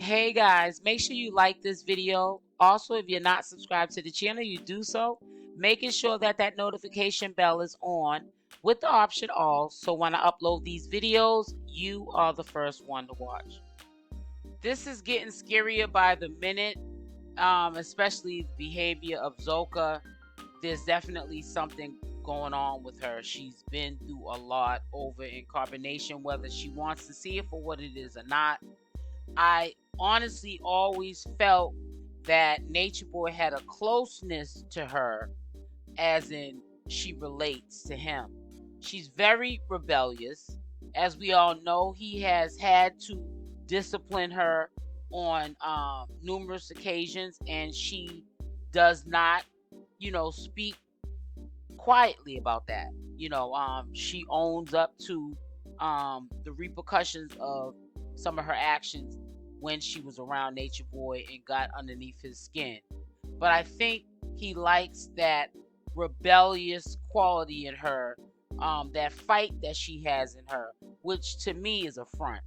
Hey guys, make sure you like this video. Also, if you're not subscribed to the channel, you do so, making sure that that notification bell is on with the option all, so when I upload these videos, you are the first one to watch. This is getting scarier by the minute, especially the behavior of Zoca. There's definitely something going on with her. She's been through a lot over in carbonation, whether she wants to see it for what it is or not. I honestly always felt that Natureboy had a closeness to her, as in she relates to him. She's very rebellious. As we all know, he has had to discipline her on numerous occasions, and she does not, speak quietly about that. She owns up to the repercussions of some of her actions when she was around Natureboy and got underneath his skin. But I think he likes that rebellious quality in her, that fight that she has in her, which to me is a front.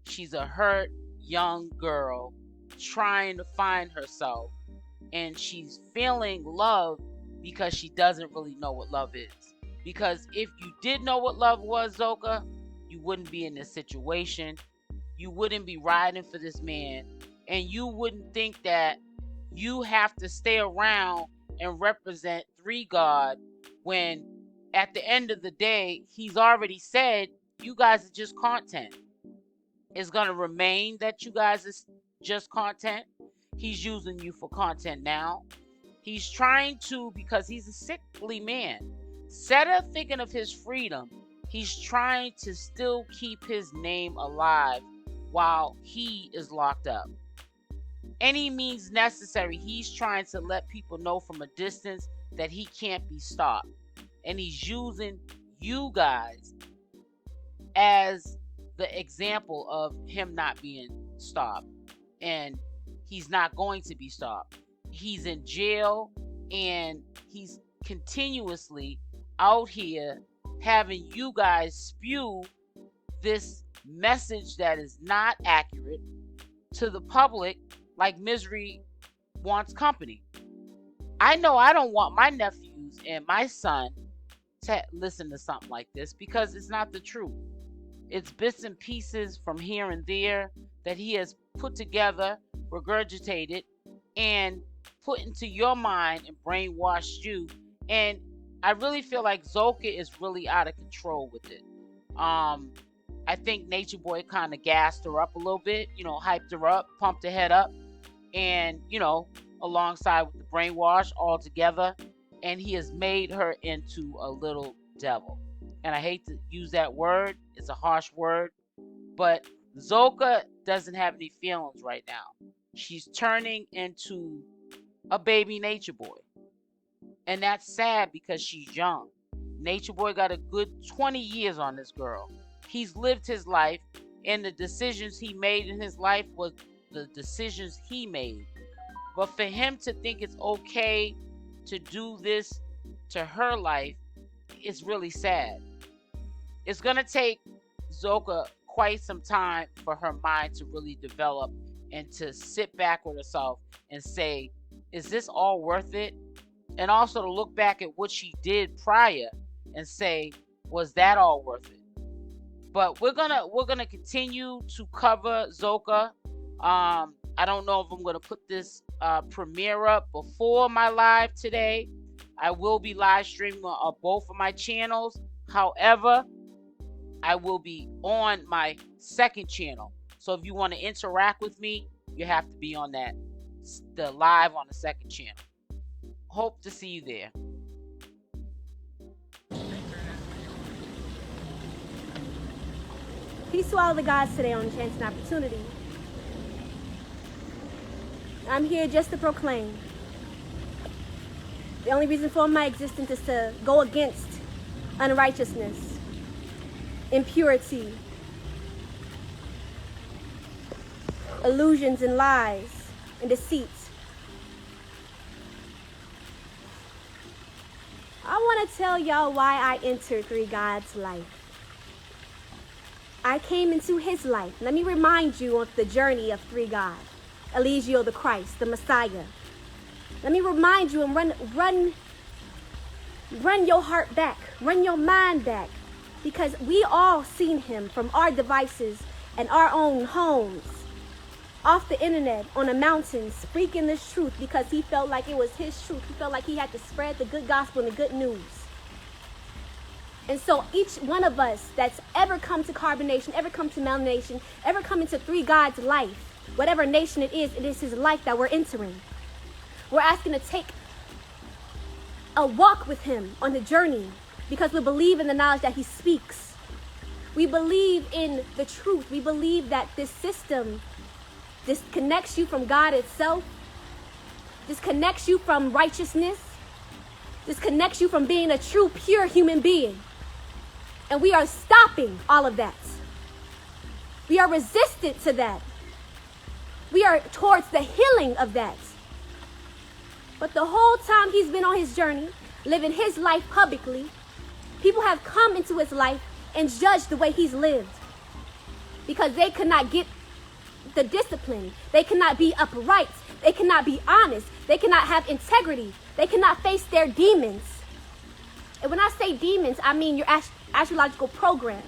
She's a hurt young girl trying to find herself, and she's feeling love because she doesn't really know what love is. Because if you did know what love was, Zoca, you wouldn't be in this situation. You wouldn't be riding for this man, and you wouldn't think that you have to stay around and represent Three God when at the end of the day, he's already said you guys are just content. It's going to remain that you guys is just content. He's using you for content now. He's trying to, because he's a sickly man, instead of thinking of his freedom, he's trying to still keep his name alive while he is locked up. Any means necessary, he's trying to let people know from a distance that he can't be stopped. And he's using you guys as the example of him not being stopped. And he's not going to be stopped. He's in jail, and he's continuously out here having you guys spew this message that is not accurate to the public, like misery wants company. I know I don't want my nephews and my son to listen to something like this, because it's not the truth. It's bits and pieces from here and there that he has put together, regurgitated, and put into your mind and brainwashed you. And I really feel like Zolka is really out of control with it. I think Natureboy kind of gassed her up a little bit, hyped her up, pumped her head up, and, alongside with the brainwash all together. And he has made her into a little devil. And I hate to use that word. It's a harsh word. But Zolka doesn't have any feelings right now. She's turning into a baby Natureboy. And that's sad because she's young. Natureboy got a good 20 years on this girl. He's lived his life, and the decisions he made in his life was the decisions he made. But for him to think it's okay to do this to her life, it's really sad. It's going to take Zoca quite some time for her mind to really develop and to sit back with herself and say, is this all worth it? And also to look back at what she did prior and say, was that all worth it? But we're gonna continue to cover Zoca. I don't know if I'm gonna put this premiere up before my live today. I will be live streaming on both of my channels. However, I will be on my second channel. So if you want to interact with me, you have to be on the live on the second channel. Hope to see you there. Peace to all the gods today on Chance and Opportunity. I'm here just to proclaim. The only reason for my existence is to go against unrighteousness, impurity, illusions and lies and deceit. I want to tell y'all why I entered Three God's life. I came into his life. Let me remind you of the journey of three God. 𝗪𝗔𝗪, the Christ, the Messiah. Let me remind you and run your heart back. Run your mind back. Because we all seen him from our devices and our own homes, off the internet, on a mountain, speaking this truth because he felt like it was his truth. He felt like he had to spread the good gospel and the good news. And so each one of us that's ever come to carbonation, ever come to melanation, ever come into three God's life, whatever nation it is his life that we're entering. We're asking to take a walk with him on the journey because we believe in the knowledge that he speaks. We believe in the truth. We believe that this system disconnects you from God itself, disconnects you from righteousness, disconnects you from being a true, pure human being. And we are stopping all of that. We are resistant to that. We are towards the healing of that. But the whole time he's been on his journey, living his life publicly, people have come into his life and judged the way he's lived. Because they could not get the discipline. They cannot be upright. They cannot be honest. They cannot have integrity. They cannot face their demons. And when I say demons, I mean your astrological program.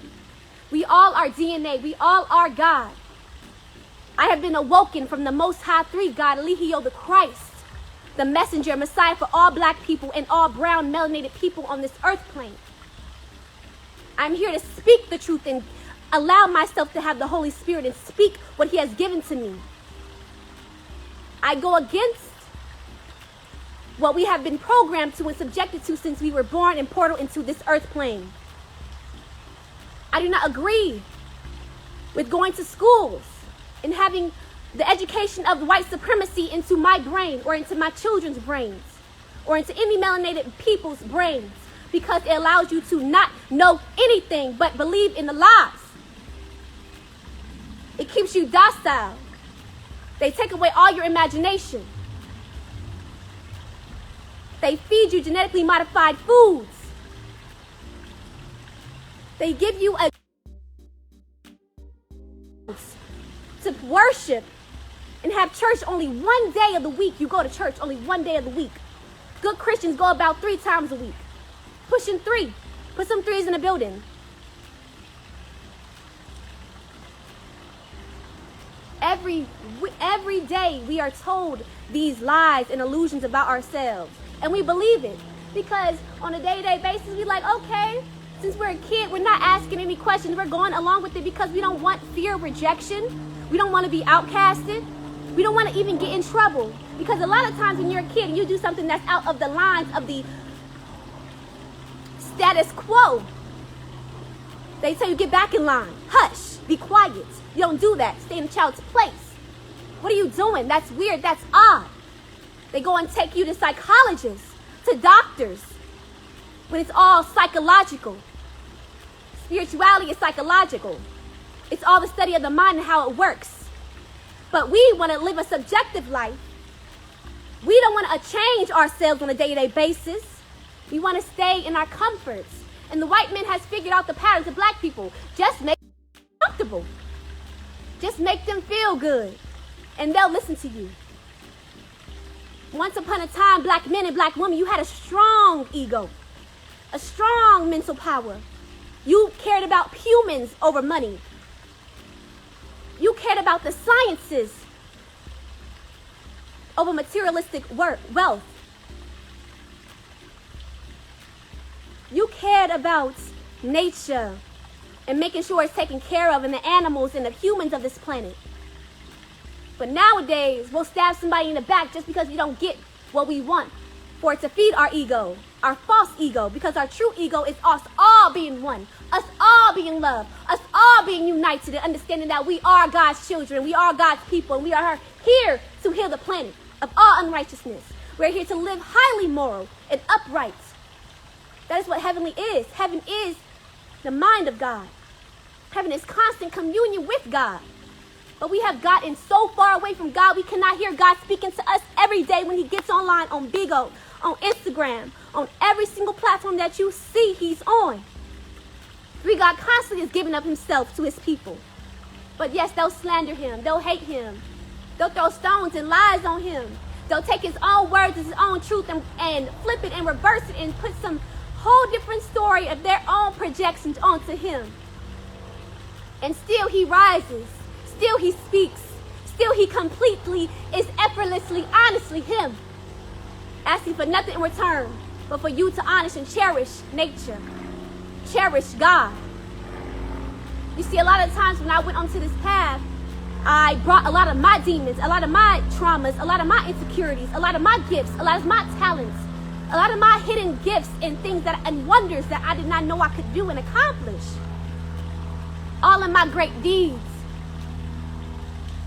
We all are DNA. We all are God. I have been awoken from the Most High Three God, 𝗪𝗪𝗪, the Christ, the messenger, Messiah for all black people and all brown melanated people on this earth plane. I'm here to speak the truth and allow myself to have the Holy Spirit and speak what he has given to me. I go against what we have been programmed to and subjected to since we were born and portal into this earth plane. I do not agree with going to schools and having the education of white supremacy into my brain or into my children's brains or into any melanated people's brains because it allows you to not know anything but believe in the lies. It keeps you docile. They take away all your imagination. They feed you genetically modified foods. They give you a to worship and have church only one day of the week. You go to church only one day of the week. Good Christians go about 3 times a week. Pushing 3. Put some 3s in the building. Every day we are told these lies and illusions about ourselves. And we believe it. Because on a day-to-day basis, we like, okay, since we're a kid, we're not asking any questions. We're going along with it because we don't want fear of rejection. We don't want to be outcasted. We don't want to even get in trouble. Because a lot of times when you're a kid and you do something that's out of the lines of the status quo, they tell you get back in line. Hush, be quiet. You don't do that. Stay in the child's place. What are you doing? That's weird. That's odd. They go and take you to psychologists, to doctors, when it's all psychological. Spirituality is psychological. It's all the study of the mind and how it works. But we want to live a subjective life. We don't want to change ourselves on a day-to-day basis. We want to stay in our comforts. And the white man has figured out the patterns of black people. Just make them comfortable. Just make them feel good. And they'll listen to you. Once upon a time, black men and black women, you had a strong ego. A strong mental power. You cared about humans over money. You cared about the sciences over materialistic wealth. You cared about nature and making sure it's taken care of and the animals and the humans of this planet. But nowadays, we'll stab somebody in the back just because we don't get what we want for it to feed our ego, our false ego, because our true ego is us all being one, us all being love, us all being united and understanding that we are God's children, we are God's people, and we are here to heal the planet of all unrighteousness. We're here to live highly moral and upright. That is what heavenly is. Heaven is the mind of God. Heaven is constant communion with God. But we have gotten so far away from God, we cannot hear God speaking to us every day when he gets online on Big O, on Instagram, on every single platform that you see he's on. Three God constantly is giving up himself to his people. But yes, they'll slander him. They'll hate him. They'll throw stones and lies on him. They'll take his own words as his own truth and flip it and reverse it and put some whole different story of their own projections onto him. And still he rises. Still he speaks. Still he completely is effortlessly, honestly him. Asking for nothing in return but for you to honor and cherish nature. Cherish God. You see, a lot of times when I went onto this path, I brought a lot of my demons, a lot of my traumas, a lot of my insecurities, a lot of my gifts, a lot of my talents, a lot of my hidden gifts and things and wonders that I did not know I could do and accomplish. All of my great deeds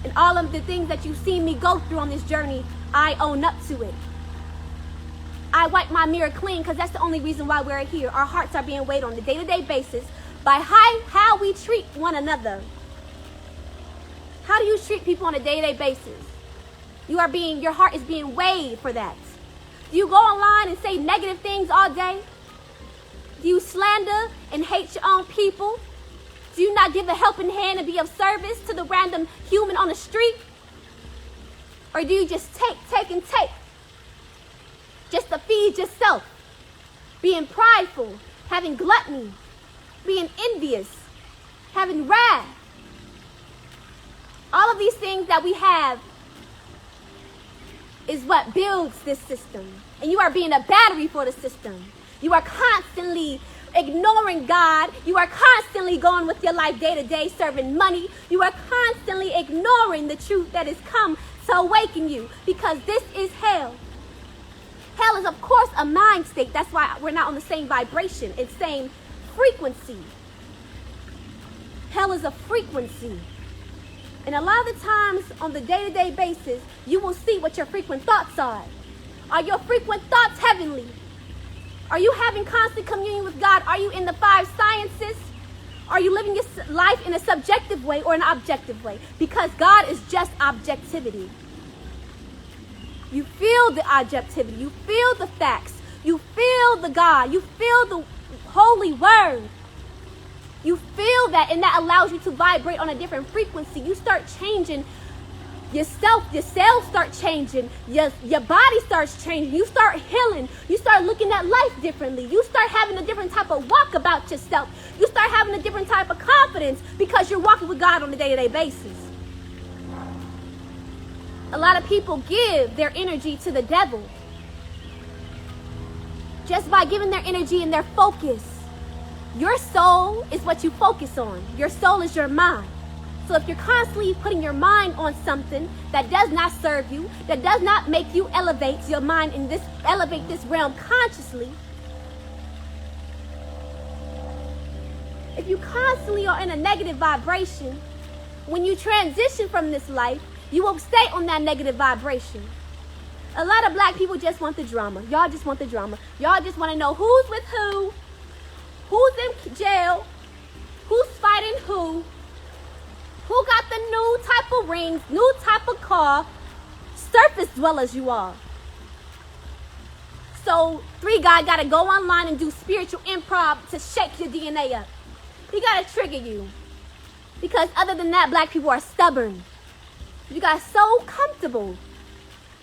and all of the things that you've seen me go through on this journey, I own up to it. I wipe my mirror clean because that's the only reason why we're here. Our hearts are being weighed on a day-to-day basis by how we treat one another. How do you treat people on a day-to-day basis? Your heart is being weighed for that. Do you go online and say negative things all day? Do you slander and hate your own people? Do you not give a helping hand and be of service to the random human on the street? Or do you just take, and take? Just to feed yourself? Being prideful, having gluttony, being envious, having wrath. All of these things that we have is what builds this system. And you are being a battery for the system. You are constantly ignoring God. You are constantly going with your life day to day, serving money. You are constantly ignoring the truth that has come to awaken you, because this is hell. Hell is, of course, a mind state. That's why we're not on the same vibration and same frequency. Hell is a frequency. And a lot of the times on the day-to-day basis, you will see what your frequent thoughts are. Are your frequent thoughts heavenly? Are you having constant communion with God? Are you in the 5 sciences? Are you living your life in a subjective way or an objective way? Because God is just objectivity. You feel the objectivity. You feel the facts. You feel the God. You feel the holy word. You feel that, and that allows you to vibrate on a different frequency. You start changing yourself. Your cells start changing. Your body starts changing. You start healing. You start looking at life differently. You start having a different type of walk about yourself. You start having a different type of confidence because you're walking with God on a day-to-day basis. A lot of people give their energy to the devil just by giving their energy and their focus. Your soul is what you focus on. Your soul is your mind. So if you're constantly putting your mind on something that does not serve you, that does not make you elevate your mind in this, elevate this realm consciously, if you constantly are in a negative vibration, when you transition from this life, you will stay on that negative vibration. A lot of black people just want the drama. Y'all just want the drama. Y'all just want to know who's with who's in jail, who's fighting who got the new type of rings, new type of car, surface dwellers you are. So 3 guy got to go online and do spiritual improv to shake your DNA up. He got to trigger you. Because other than that, black people are stubborn. You got so comfortable.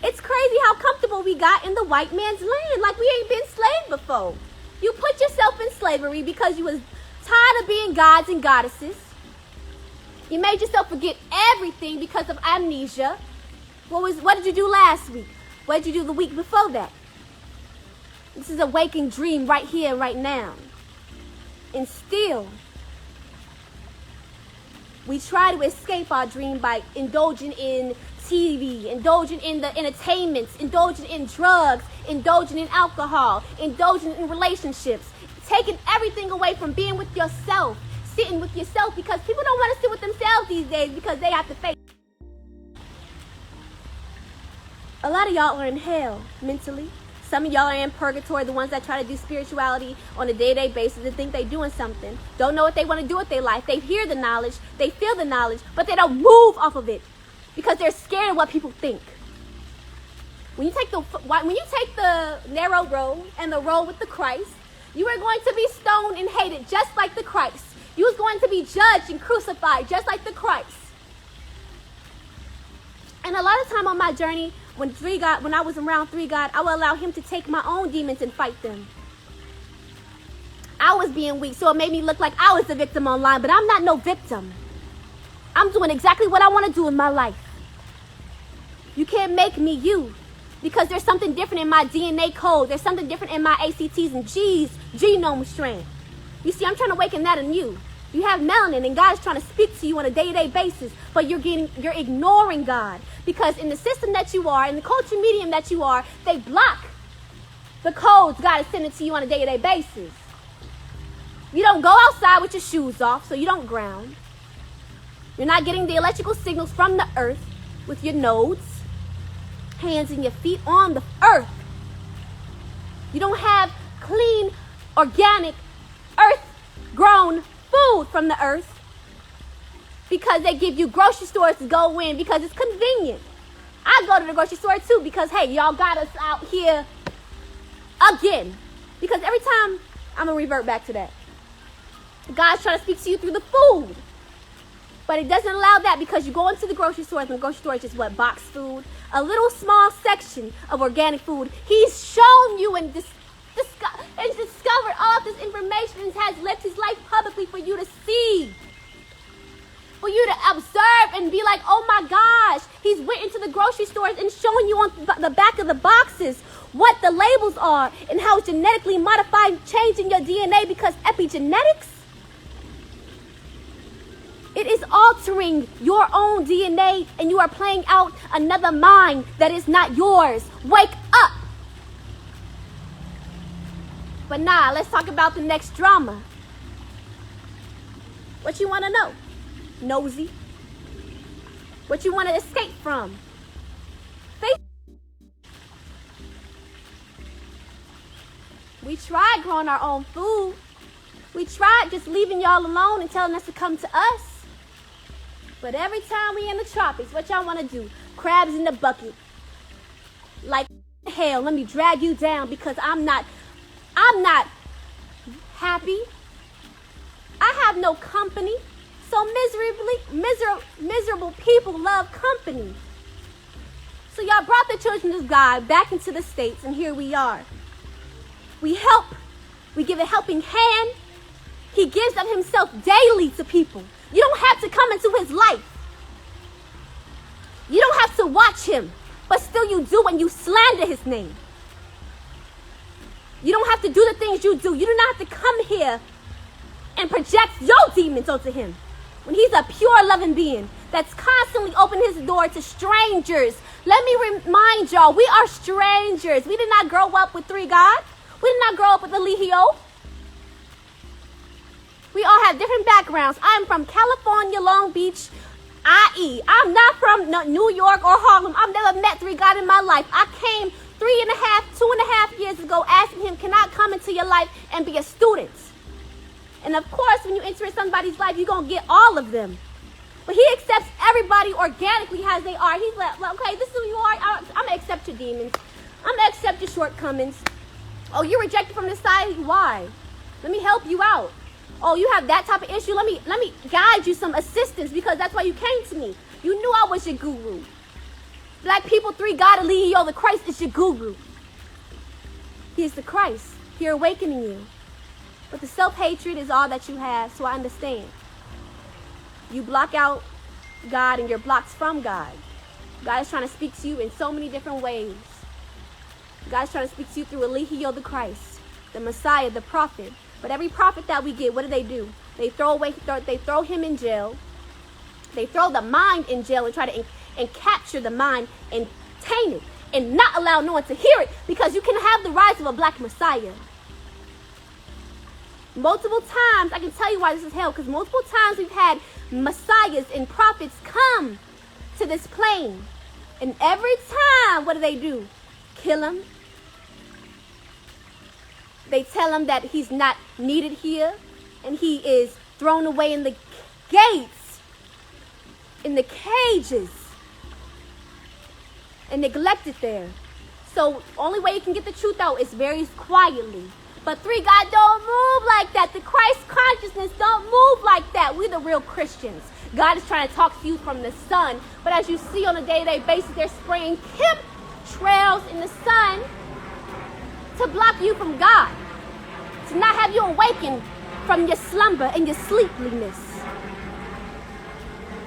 It's crazy how comfortable we got in the white man's land. Like we ain't been enslaved before. You put yourself in slavery because you was tired of being gods and goddesses. You made yourself forget everything because of amnesia. What did you do last week? What did you do the week before that? This is a waking dream right here, right now. And still, we try to escape our dream by indulging in TV, indulging in the entertainments, indulging in drugs, indulging in alcohol, indulging in relationships, taking everything away from being with yourself, sitting with yourself, because people don't want to sit with themselves these days because they have to face. A lot of y'all are in hell mentally. Some of y'all are in purgatory, the ones that try to do spirituality on a day-to-day basis and think they're doing something. Don't know what they want to do with their life. They hear the knowledge, they feel the knowledge, but they don't move off of it because they're scared of what people think. When you take the narrow road and the road with the Christ, You were going to be stoned and hated just like the Christ. You was going to be judged and crucified just like the Christ. And a lot of time on my journey, when I was around 3 God, I would allow him to take my own demons and fight them. I was being weak, so it made me look like I was the victim online, but I'm not no victim. I'm doing exactly what I want to do in my life. You can't make me you, because there's something different in my DNA code. There's something different in my ACTs and Gs genome strand. You see, I'm trying to awaken that in you. You have melanin, and God's trying to speak to you on a day-to-day basis, but you're ignoring God, because in the system that you are, in the culture medium that you are, they block the codes God is sending to you on a day-to-day basis. You don't go outside with your shoes off, so you don't ground. You're not getting the electrical signals from the earth with your nodes, hands and your feet on the earth. You don't have clean, organic, earth-grown food from the earth because they give you grocery stores to go in because it's convenient. I go to the grocery store too because, hey, y'all got us out here again. Because every time, I'm going to revert back to that. God's trying to speak to you through the food. But it doesn't allow that because you go into the grocery stores, and the grocery store is just what? Boxed food. A little small section of organic food. He's shown you and discovered all of this information and has left his life publicly for you to see. For you to observe and be like, oh my gosh, he's went into the grocery stores and showing you on the back of the boxes what the labels are and how it's genetically modified, changing your DNA because epigenetics, it is altering your own DNA and you are playing out another mind that is not yours. Wake up. But nah, let's talk about the next drama. What you want to know? Nosy. What you want to escape from? We tried growing our own food. We tried just leaving y'all alone and telling us to come to us. But every time we in the tropics, what y'all want to do? Crabs in the bucket. Like hell, let me drag you down because I'm not happy. I have no company. So miserable people love company. So y'all brought the children of God back into the States, and here we are. We help. We give a helping hand. He gives of himself daily to people. You don't have to come into his life. You don't have to watch him, but still you do when you slander his name. You don't have to do the things you do. You do not have to come here and project your demons onto him. When he's a pure loving being that's constantly opening his door to strangers. Let me remind y'all, we are strangers. We did not grow up with 3 God. We did not grow up with Eligio. We all have different backgrounds. I'm from California, Long Beach, IE. I'm not from New York or Harlem. I've never met 3 God in my life. I came 2.5 years ago asking him, can I come into your life and be a student? And of course, when you enter in somebody's life, you're going to get all of them. But he accepts everybody organically as they are. He's like, well, okay, this is who you are. I'm going to accept your demons. I'm going to accept your shortcomings. Oh, you're rejected from society. Why? Let me help you out. Oh, you have that type of issue. Let me guide you some assistance because that's why you came to me. You knew I was your guru. Black people, 3 God, Eligio, the Christ is your guru. He is the Christ. He's awakening you. But the self-hatred is all that you have, so I understand. You block out God and you're blocked from God. God is trying to speak to you in so many different ways. God is trying to speak to you through Eligio, the Christ, the Messiah, the prophet. But every prophet that we get, what do? They throw him in jail. They throw the mind in jail and try to and capture the mind and taint it and not allow no one to hear it because you can have the rise of a black Messiah. Multiple times, I can tell you why this is hell, because multiple times we've had messiahs and prophets come to this plane. And every time, what do? Kill him. They tell him that he's not needed here. And he is thrown away in the gates, in the cages, and neglected there. So only way you can get the truth out is very quietly. But 3 God don't move like that. The Christ consciousness don't move like that. We're the real Christians. God is trying to talk to you from the sun. But as you see on a day-to-day basis, they're spraying chemtrails in the sun to block you from God. To not have you awaken from your slumber and your sleepiness.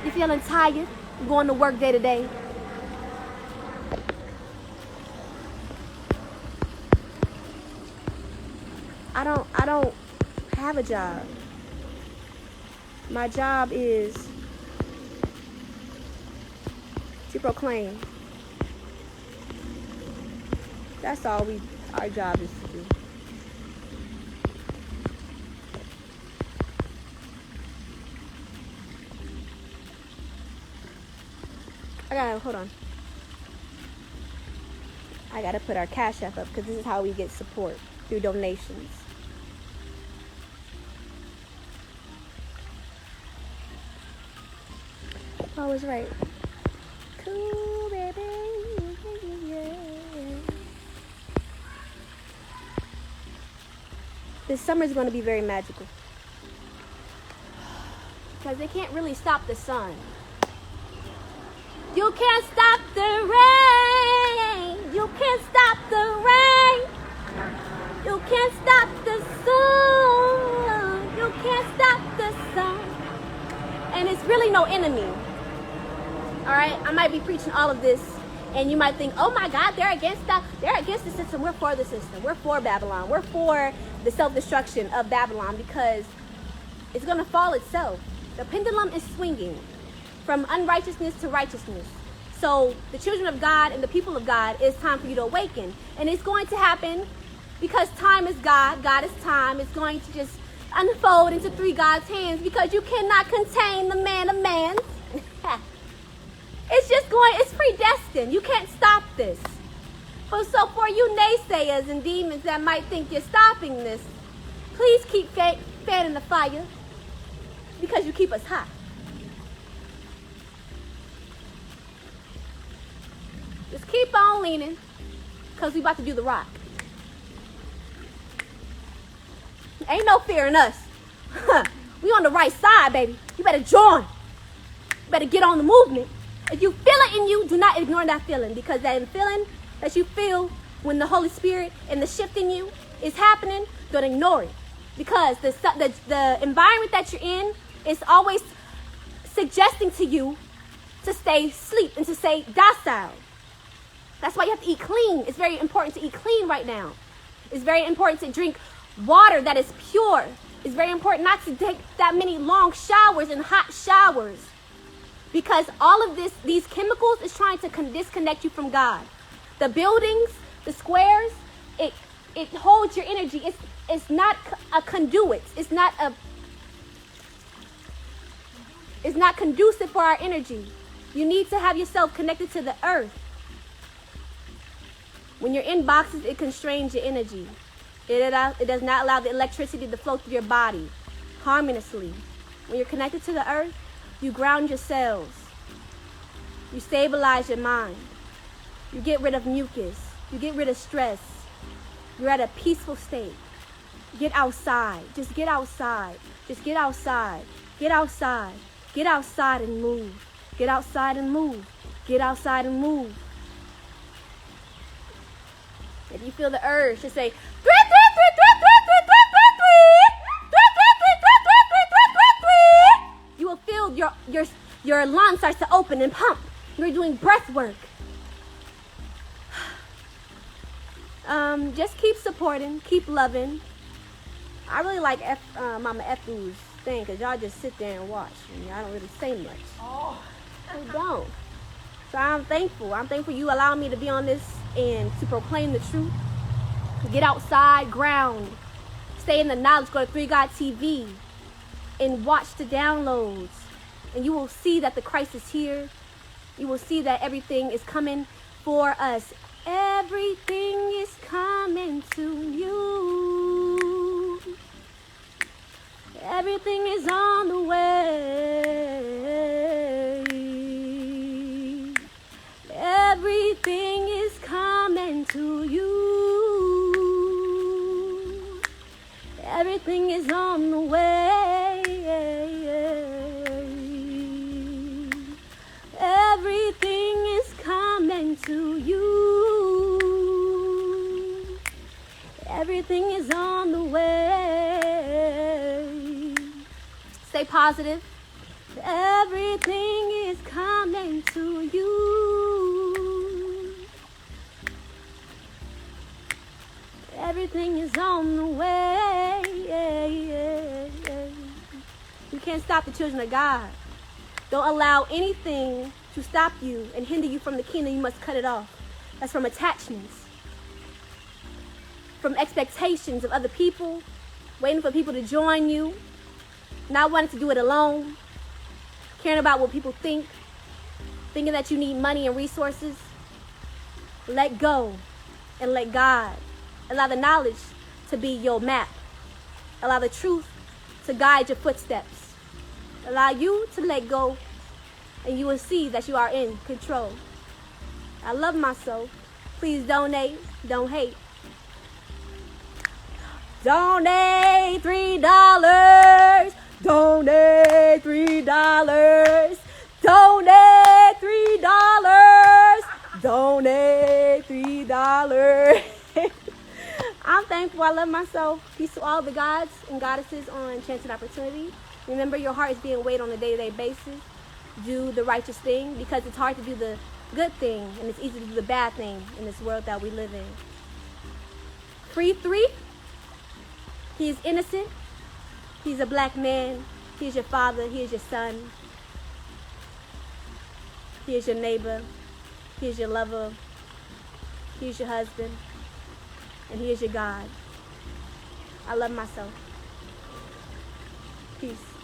You feeling tired? You're going to work day to day. I don't have a job. My job is to proclaim. That's all our job is to do. Hold on. I gotta put our CashApp up because this is how we get support, through donations. Oh, it's right. Cool, baby. Yeah. This summer is going to be very magical. Because they can't really stop the sun. You can't stop the rain. You can't stop the rain. You can't stop the sun. You can't stop the sun. And it's really no enemy. All right, I might be preaching all of this, and you might think, oh my God, they're against that. They're against the system. We're for the system. We're for Babylon. We're for the self-destruction of Babylon because it's going to fall itself. The pendulum is swinging from unrighteousness to righteousness. So the children of God and the people of God, it's time for you to awaken. And it's going to happen because time is God. God is time. It's going to just unfold into 3 God's hands because you cannot contain the man of man. It's predestined. You can't stop this. So for you naysayers and demons that might think you're stopping this, please keep fanning the fire because you keep us hot. Just keep on leaning because we about to do the rock. Ain't no fear in us. We on the right side, baby. You better join. You better get on the movement. If you feel it in you, do not ignore that feeling because that feeling that you feel when the Holy Spirit and the shift in you is happening, don't ignore it. Because the environment that you're in is always suggesting to you to stay asleep and to stay docile. That's why you have to eat clean. It's very important to eat clean right now. It's very important to drink water that is pure. It's very important not to take that many long showers and hot showers. Because all of these chemicals is trying to disconnect you from God. The buildings, the squares, it holds your energy. It's not a conduit. It's not conducive for our energy. You need to have yourself connected to the earth. When you're in boxes, it constrains your energy. It does not allow the electricity to flow through your body harmoniously. When you're connected to the earth, you ground your cells. You stabilize your mind. You get rid of mucus. You get rid of stress. You're at a peaceful state. Get outside. Just get outside. Just get outside. Get outside. Get outside and move. Get outside and move. Get outside and move. If you feel the urge to say, you will feel your lungs start to open and pump. You're doing breath work. Just keep supporting, keep loving. I really like Mama 𝗪𝗪's thing because y'all just sit there and watch. And y'all don't really say much. Oh. You don't. So I'm thankful. I'm thankful you allow me to be on this and to proclaim the truth. Get outside, ground. Stay in the knowledge. Go to 3 God TV and watch the downloads. And you will see that the Christ is here. You will see that everything is coming for us. Everything is coming to you. Everything is on the way. Everything is coming to you. Everything is on the way. Everything is coming to you. Everything is on the way. Stay positive. Everything is coming to you. Everything is on the way. You can't stop the children of God. Don't allow anything to stop you and hinder you from the kingdom. You must cut it off. That's from attachments, from expectations of other people, waiting for people to join you, not wanting to do it alone, caring about what people think, thinking that you need money and resources. Let go and let God. Allow the knowledge to be your map. Allow the truth to guide your footsteps. Allow you to let go, and you will see that you are in control. I love myself. Please donate, don't hate. Donate $3. Donate $3. Donate $3. Donate $3. I'm thankful. I love myself. Peace to all the gods and goddesses on Chance and Opportunity. Remember, your heart is being weighed on a day-to-day basis. Do the righteous thing, because it's hard to do the good thing and it's easy to do the bad thing in this world that we live in. Free 3. He is innocent. He's a black man. He is your father. He is your son. He is your neighbor. He is your lover. He is your husband. And he is your God. I love myself. Peace.